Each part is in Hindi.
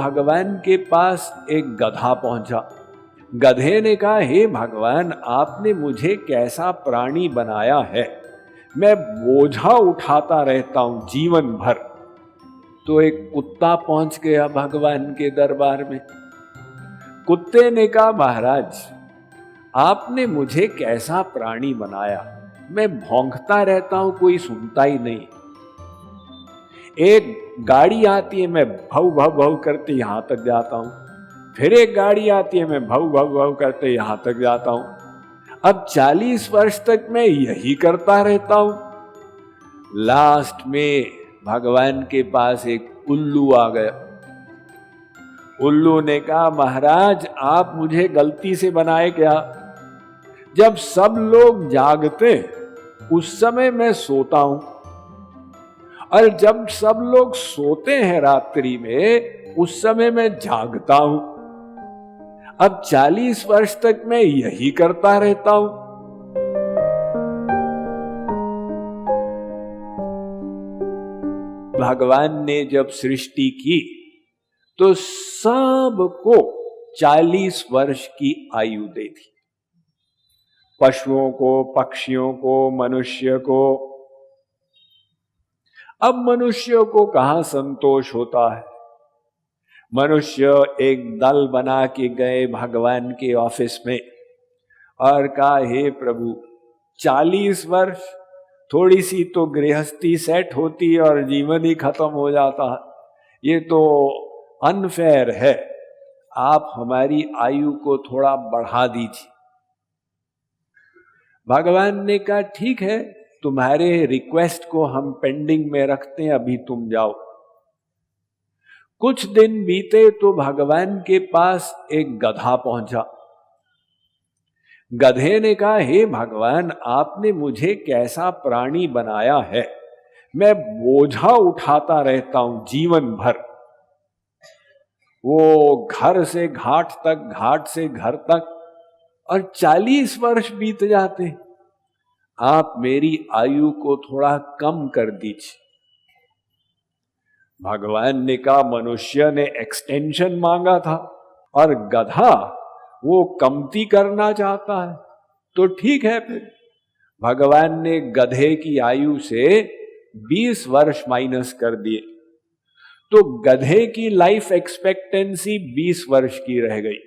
भगवान के पास एक गधा पहुंचा। गधे ने कहा, हे भगवान, आपने मुझे कैसा प्राणी बनाया है, मैं बोझा उठाता रहता हूं जीवन भर। तो एक कुत्ता पहुंच गया भगवान के दरबार में। कुत्ते ने कहा, महाराज, आपने मुझे कैसा प्राणी बनाया, मैं भौंकता रहता हूं, कोई सुनता ही नहीं। एक गाड़ी आती है, मैं भव भव भव करते यहां तक जाता हूं, फिर एक गाड़ी आती है, मैं भव भव भव करते यहां तक जाता हूं। अब 40 वर्ष तक मैं यही करता रहता हूं। लास्ट में भगवान के पास एक उल्लू आ गया। उल्लू ने कहा, महाराज, आप मुझे गलती से बनाए क्या? जब सब लोग जागते उस समय मैं सोता हूं, और जब सब लोग सोते हैं रात्रि में उस समय मैं जागता हूं। अब 40 वर्ष तक मैं यही करता रहता हूं। भगवान ने जब सृष्टि की तो सबको 40 वर्ष की आयु दे दी, पशुओं को, पक्षियों को, मनुष्य को। अब मनुष्य को कहां संतोष होता है? मनुष्य एक दल बना के गए भगवान के ऑफिस में और कहा, हे प्रभु, 40 वर्ष, थोड़ी सी तो गृहस्थी सेट होती और जीवन ही खत्म हो जाता, ये तो अनफेयर है, आप हमारी आयु को थोड़ा बढ़ा दीजिए। भगवान ने कहा, ठीक है, तुम्हारे रिक्वेस्ट को हम पेंडिंग में रखते हैं, अभी तुम जाओ। कुछ दिन बीते तो भगवान के पास एक गधा पहुंचा। गधे ने कहा, हे भगवान, आपने मुझे कैसा प्राणी बनाया है, मैं बोझा उठाता रहता हूं जीवन भर। वो घर से घाट तक, घाट से घर तक, और 40 वर्ष बीत जाते। आप मेरी आयु को थोड़ा कम कर दीजिए। भगवान ने कहा, मनुष्य ने एक्सटेंशन मांगा था और गधा वो कमती करना चाहता है, तो ठीक है। फिर भगवान ने गधे की आयु से 20 वर्ष माइनस कर दिए, तो गधे की लाइफ एक्सपेक्टेंसी 20 वर्ष की रह गई,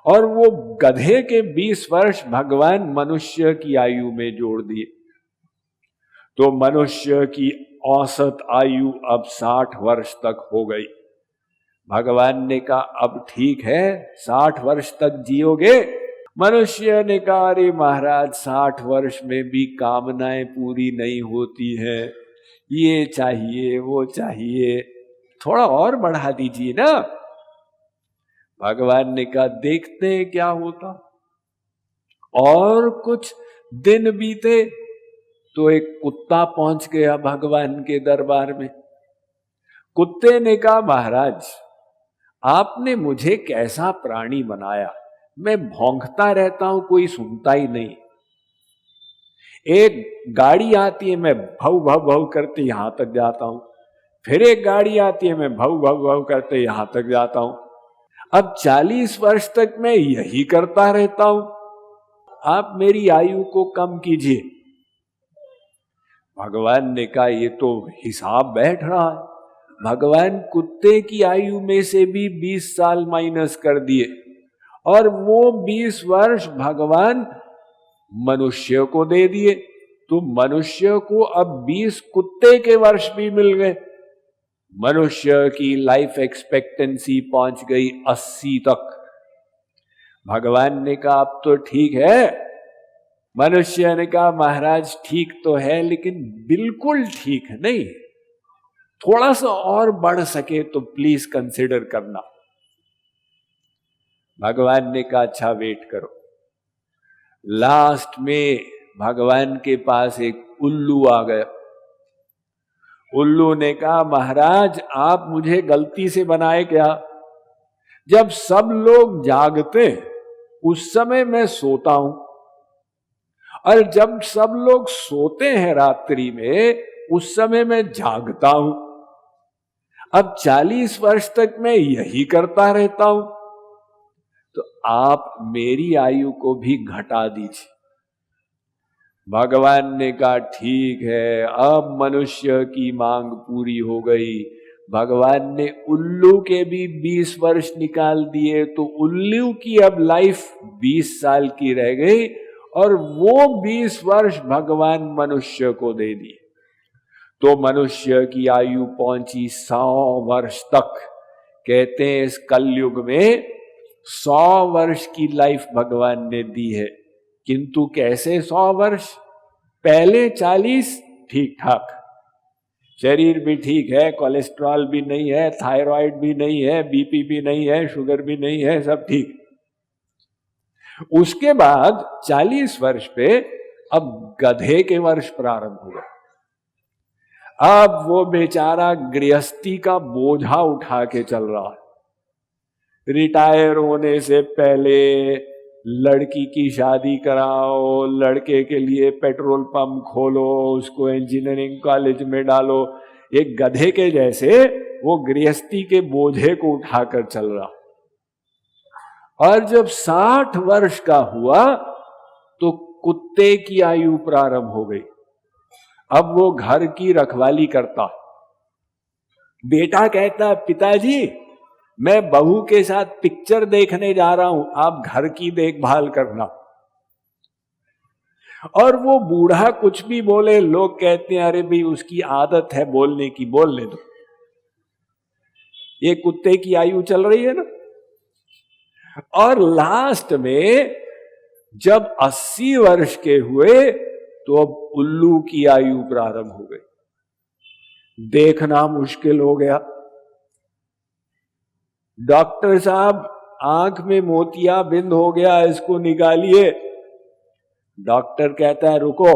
और वो गधे के 20 वर्ष भगवान मनुष्य की आयु में जोड़ दिए। तो मनुष्य की औसत आयु अब 60 वर्ष तक हो गई। भगवान ने कहा, अब ठीक है, 60 वर्ष तक जियोगे? मनुष्य ने कहा, अरे महाराज, 60 वर्ष में भी कामनाएं पूरी नहीं होती है, ये चाहिए, वो चाहिए, थोड़ा और बढ़ा दीजिए ना। भगवान ने कहा, देखते हैं क्या होता। और कुछ दिन बीते तो एक कुत्ता पहुंच गया भगवान के दरबार में। कुत्ते ने कहा, महाराज, आपने मुझे कैसा प्राणी बनाया, मैं भौंकता रहता हूं, कोई सुनता ही नहीं। एक गाड़ी आती है, मैं भव भव भव करते यहां तक जाता हूं, फिर एक गाड़ी आती है, मैं भव भव भव करते यहां तक जाता हूं। अब 40 वर्ष तक मैं यही करता रहता हूं, आप मेरी आयु को कम कीजिए। भगवान ने कहा, ये तो हिसाब बैठ रहा है। भगवान कुत्ते की आयु में से भी 20 साल माइनस कर दिए, और वो 20 वर्ष भगवान मनुष्य को दे दिए, तो मनुष्य को अब 20 कुत्ते के वर्ष भी मिल गए। मनुष्य की लाइफ एक्सपेक्टेंसी पहुंच गई 80 तक। भगवान ने कहा, अब तो ठीक है। मनुष्य ने कहा, महाराज, ठीक तो है, लेकिन बिल्कुल ठीक नहीं, थोड़ा सा और बढ़ सके तो प्लीज कंसिडर करना। भगवान ने कहा, अच्छा वेट करो। लास्ट में भगवान के पास एक उल्लू आ गया। उल्लू ने कहा, महाराज, आप मुझे गलती से बनाए क्या? जब सब लोग जागते उस समय मैं सोता हूं, और जब सब लोग सोते हैं रात्रि में उस समय मैं जागता हूं। अब 40 वर्ष तक मैं यही करता रहता हूं, तो आप मेरी आयु को भी घटा दीजिए। भगवान ने कहा ठीक है, अब मनुष्य की मांग पूरी हो गई। भगवान ने उल्लू के भी 20 वर्ष निकाल दिए, तो उल्लू की अब लाइफ 20 साल की रह गई, और वो 20 वर्ष भगवान मनुष्य को दे दिए। तो मनुष्य की आयु पहुंची 100 वर्ष तक। कहते हैं इस कलयुग में 100 वर्ष की लाइफ भगवान ने दी है। किंतु कैसे 100 वर्ष? पहले 40 ठीक ठाक, शरीर भी ठीक है, कोलेस्ट्रॉल भी नहीं है, थायराइड भी नहीं है, बीपी भी नहीं है, शुगर भी नहीं है, सब ठीक। उसके बाद 40 वर्ष पे अब गधे के वर्ष प्रारंभ हुआ। अब वो बेचारा गृहस्थी का बोझा उठा के चल रहा है। रिटायर होने से पहले लड़की की शादी कराओ, लड़के के लिए पेट्रोल पंप खोलो, उसको इंजीनियरिंग कॉलेज में डालो। एक गधे के जैसे वो गृहस्थी के बोझे को उठाकर चल रहा। और जब 60 वर्ष का हुआ तो कुत्ते की आयु प्रारंभ हो गई। अब वो घर की रखवाली करता। बेटा कहता, पिताजी मैं बहू के साथ पिक्चर देखने जा रहा हूं, आप घर की देखभाल करना। और वो बूढ़ा कुछ भी बोले, लोग कहते हैं अरे भाई उसकी आदत है बोलने की, बोलने दो। ये कुत्ते की आयु चल रही है ना। और लास्ट में जब 80 वर्ष के हुए तो अब उल्लू की आयु प्रारंभ हो गई। देखना मुश्किल हो गया। डॉक्टर साहब आंख में मोतियाबिंद हो गया, इसको निकालिए। डॉक्टर कहता है रुको,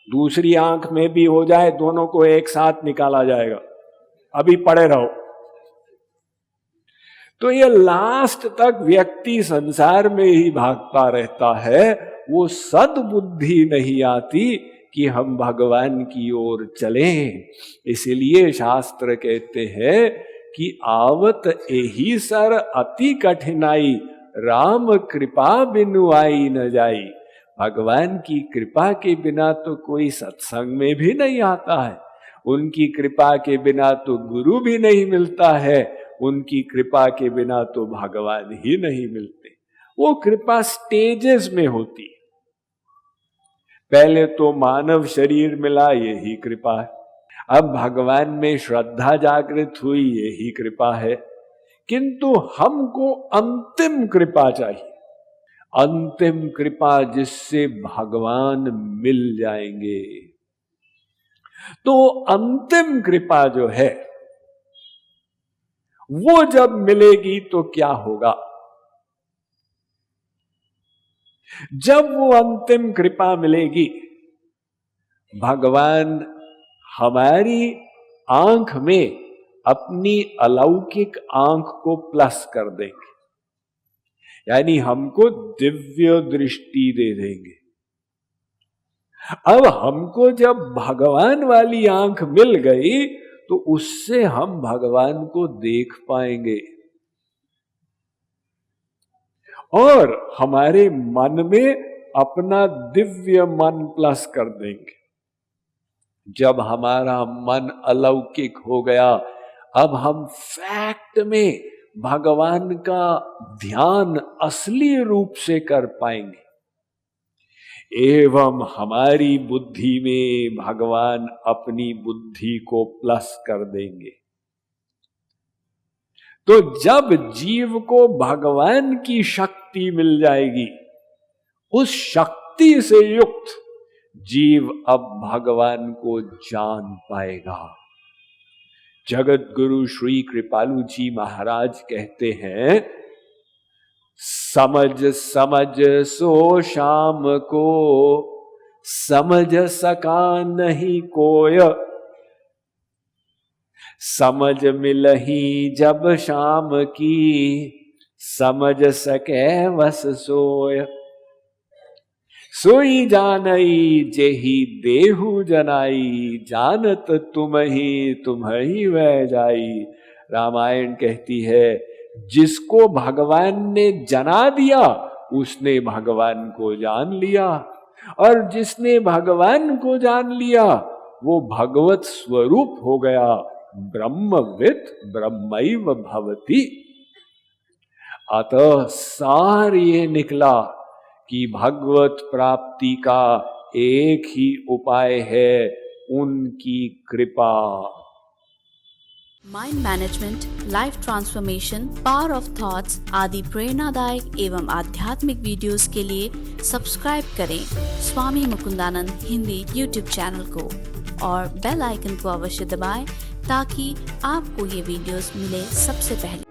दूसरी आंख में भी हो जाए, दोनों को एक साथ निकाला जाएगा, अभी पड़े रहो। तो ये लास्ट तक व्यक्ति संसार में ही भागता रहता है। वो सद्बुद्धि नहीं आती कि हम भगवान की ओर चलें। इसलिए शास्त्र कहते हैं कि आवत एही सर अति कठिनाई, राम कृपा बिनु आई न जाई। भगवान की कृपा के बिना तो कोई सत्संग में भी नहीं आता है, उनकी कृपा के बिना तो गुरु भी नहीं मिलता है, उनकी कृपा के बिना तो भगवान ही नहीं मिलते। वो कृपा स्टेजेस में होती। पहले तो मानव शरीर मिला, यही कृपा है। अब भगवान में श्रद्धा जागृत हुई, यही कृपा है। किंतु हमको अंतिम कृपा चाहिए, अंतिम कृपा जिससे भगवान मिल जाएंगे। तो अंतिम कृपा जो है वो जब मिलेगी तो क्या होगा? जब वो अंतिम कृपा मिलेगी, भगवान हमारी आंख में अपनी अलौकिक आंख को प्लस कर देंगे, यानी हमको दिव्य दृष्टि दे देंगे। अब हमको जब भगवान वाली आंख मिल गई तो उससे हम भगवान को देख पाएंगे और हमारे मन में अपना दिव्य मन प्लस कर देंगे। जब हमारा मन अलौकिक हो गया, अब हम फैक्ट में भगवान का ध्यान असली रूप से कर पाएंगे, एवं हमारी बुद्धि में भगवान अपनी बुद्धि को प्लस कर देंगे। तो जब जीव को भगवान की शक्ति मिल जाएगी, उस शक्ति से युक्त जीव अब भगवान को जान पाएगा। जगत गुरु श्री कृपालु जी महाराज कहते हैं, समझ समझ सो शाम को, समझ सका नहीं कोय, समझ मिलही जब शाम की, समझ सके वस सोय। सोई जानई जेहि देहु जनाई, जानत तुम ही वह जाई। रामायण कहती है जिसको भगवान ने जना दिया उसने भगवान को जान लिया, और जिसने भगवान को जान लिया वो भगवत स्वरूप हो गया। ब्रह्मवित् ब्रह्मैव भवति। अतः सार ये निकला कि भगवत प्राप्ति का एक ही उपाय है, उनकी कृपा। Mind management, life transformation, power of thoughts आदि प्रेरणादायक एवं आध्यात्मिक वीडियोस के लिए सब्सक्राइब करें स्वामी मुकुंदानंद हिंदी यूट्यूब चैनल को और बेल आइकन को अवश्य दबाएं ताकि आपको ये वीडियोस मिले सबसे पहले।